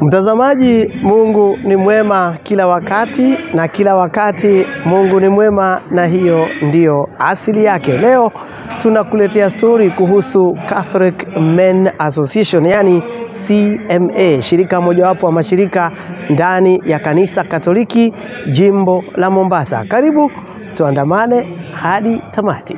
Mtazamaji, Mungu ni mwema kila wakati, na kila wakati Mungu ni mwema, na hiyo ndiyo asili yake. Leo tunakuletea story kuhusu Catholic Men Association, yani CMA, shirika mojawapo wa mashirika ndani ya kanisa Katoliki jimbo la Mombasa. Karibu tuandamane hadi tamati.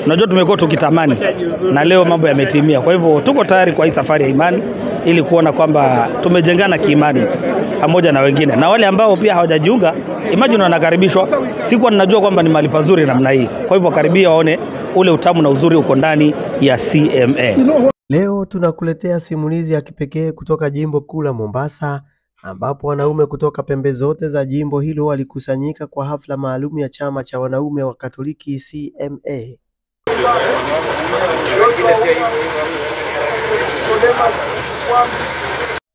Unajua tumekuwa tukitamani na leo mambo yametimia. Kwa hivyo tuko tayari kwa hii safari ya imani ili kuona kwamba tumejengana kiimani pamoja na wengine. Na wale ambao pia hawajajiunga, imagine wanakaribishwa. Sikuwa ninajua kwamba ni mahali pazuri namna hii. Kwa hivyo karibia waone ule utamu na uzuri uko ndani ya CMA. Leo tunakuletea simulizi ya kipekee kutoka jimbo kuu la Mombasa, ambapo wanaume kutoka pembe zote za jimbo hilo walikusanyika kwa hafla maalum ya chama cha wanaume wa Katoliki CMA.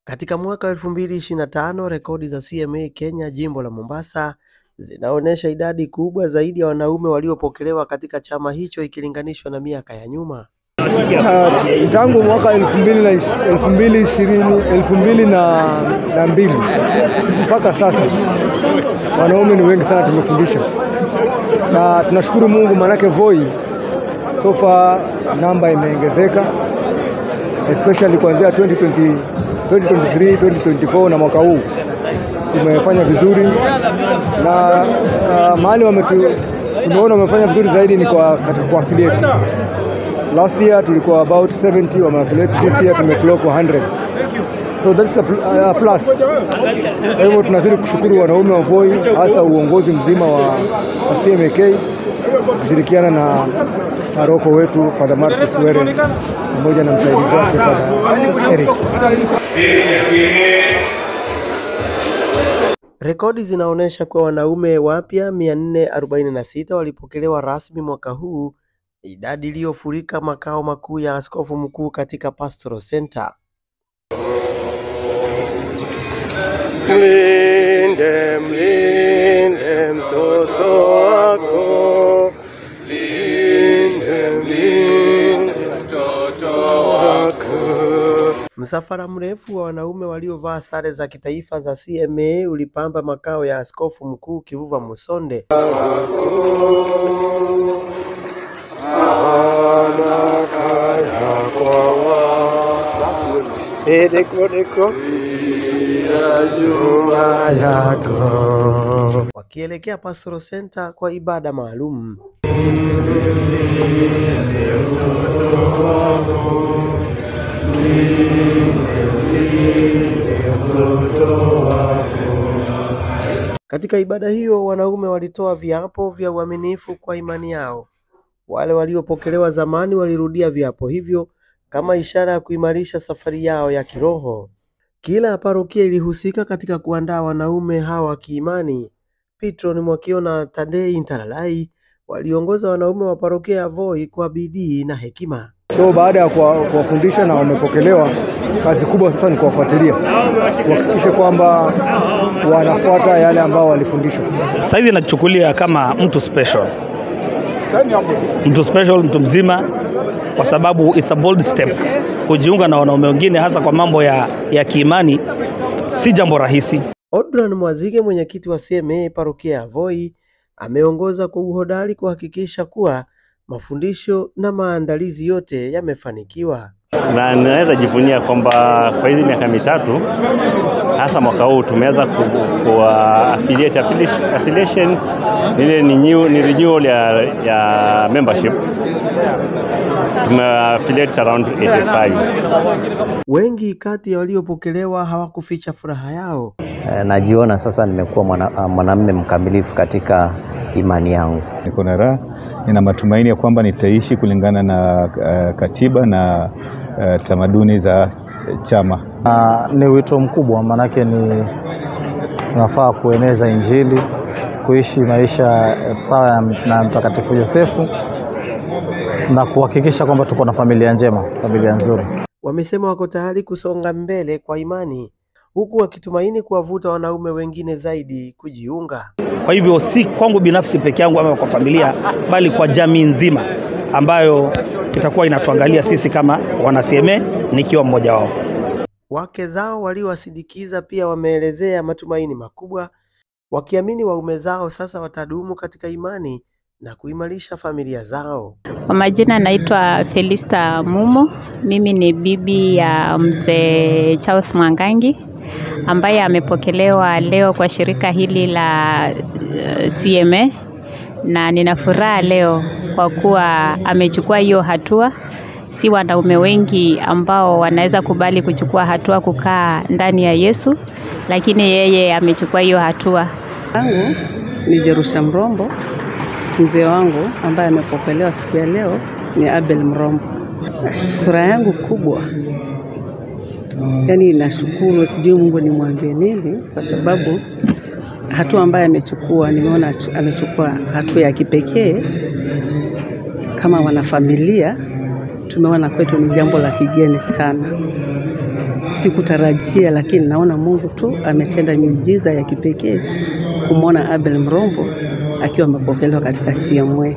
Katika mwaka 2025, rekodi za CMA Kenya jimbo la Mombasa zinaonyesha idadi kubwa zaidi ya wanaume waliopokelewa katika chama hicho ikilinganishwa na miaka ya nyuma. Tangu mwaka 2002 mpaka sasa wanaume ni wengi sana tumefundisha, na tunashukuru Mungu, manake Voi so far namba imeongezeka, especially kuanzia 2023, 2024 na mwaka huu tumefanya vizuri, na mahali tumeona wamefanya vizuri zaidi ni kwa affiliate. Last year tulikuwa about 70 wa affiliate, this year tumeclock 100. So that's a plus. Kwa hivyo tunazidi kushukuru wanaume wa Voi, hasa uongozi mzima wa CMK, kushirikiana na paroko wetu Father Marcus Were pamoja na msaidizi wake Father Eric. Rekodi zinaonyesha kwa wanaume wapya 446 walipokelewa rasmi mwaka huu, idadi iliyofurika makao makuu ya askofu mkuu katika Pastoral Center. Mlinde, mlinde mtoto wako, mlinde, mlinde mtoto wako. Msafara mrefu wa wanaume waliovaa sare za kitaifa za CMA ulipamba makao ya askofu mkuu Kivuva Musonde. Wakielekea Pastoral Center kwa ibada maalum. Katika ibada hiyo wanaume walitoa viapo vya uaminifu kwa imani yao. Wale waliopokelewa zamani walirudia viapo hivyo kama ishara ya kuimarisha safari yao ya kiroho. Kila parokia ilihusika katika kuandaa wanaume hawa kiimani. Petro Mwakio na Tadei Ntalalai waliongoza wanaume wa parokia ya Voi kwa bidii na hekima. So baada ya kuwafundisha na wamepokelewa, kazi kubwa sasa ni kuwafuatilia, kuhakikisha kwamba wanafuata yale ambao walifundishwa. Sasa hizi nachukulia kama mtu special, mtu mzima, kwa sababu it's a bold step. Kujiunga na wanaume wengine hasa kwa mambo ya kiimani si jambo rahisi. Odran Mwazige, mwenyekiti wa CMA parokia ya Voi, ameongoza kwa uhodari kuhakikisha kuwa mafundisho na maandalizi yote yamefanikiwa. Na naweza jivunia kwamba kwa hizi miaka mitatu hasa mwaka huu tumeweza affiliation ile ni renewal ya membership. Tume-affiliate around 85. Wengi kati ya waliopokelewa hawakuficha furaha yao. Najiona sasa nimekuwa mwanamume mkamilifu katika imani yangu. Niko na raha, nina matumaini ya kwamba nitaishi kulingana na katiba na tamaduni za chama. Ni wito mkubwa, manake ni tunafaa kueneza Injili, kuishi maisha sawa na Mtakatifu Yosefu. na kuhakikisha kwamba tuko na familia njema, familia nzuri. Wamesema wako tayari kusonga mbele kwa imani, huku wakitumaini kuwavuta wanaume wengine zaidi kujiunga. Kwa hivyo si kwangu binafsi peke yangu ama kwa familia, bali kwa jamii nzima ambayo itakuwa inatuangalia sisi kama wana CMA, nikiwa mmoja wao. Wake zao waliowasindikiza pia wameelezea matumaini makubwa, wakiamini waume zao sasa watadumu katika imani na kuimarisha familia zao. Kwa majina naitwa Felista Mumo. Mimi ni bibi ya mzee Charles Mwangangi ambaye amepokelewa leo kwa shirika hili la CMA, na nina furaha leo kwa kuwa amechukua hiyo hatua. Si wanaume wengi ambao wanaweza kubali kuchukua hatua kukaa ndani ya Yesu, lakini yeye amechukua hiyo hatua. Yangu ni Jerusha Mrombo. Mzee wangu ambaye amepokelewa siku ya leo ni Abel Mrombo. Furaha yangu kubwa, yani nashukuru, sijui Mungu nimwambie nini, kwa sababu hatua ambayo amechukua, nimeona amechukua hatua ya kipekee. Kama wanafamilia tumeona kwetu ni jambo la kigeni sana, sikutarajia, lakini naona Mungu tu ametenda miujiza ya kipekee kumwona Abel Mrombo akiwa amepokelewa katika CMA.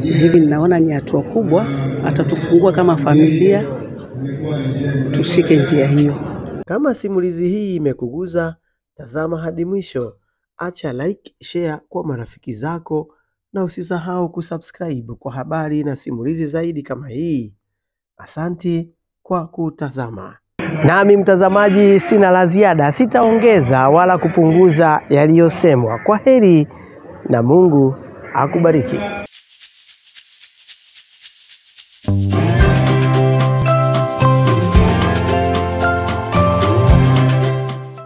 Hivi ninaona ni hatua kubwa, atatufungua kama familia, tushike njia hiyo. Kama simulizi hii imekuguza, tazama hadi mwisho, acha like, share kwa marafiki zako, na usisahau kusubscribe kwa habari na simulizi zaidi kama hii. Asanti kwa kutazama. Nami mtazamaji, sina la ziada, sitaongeza wala kupunguza yaliyosemwa. Kwa heri na Mungu akubariki.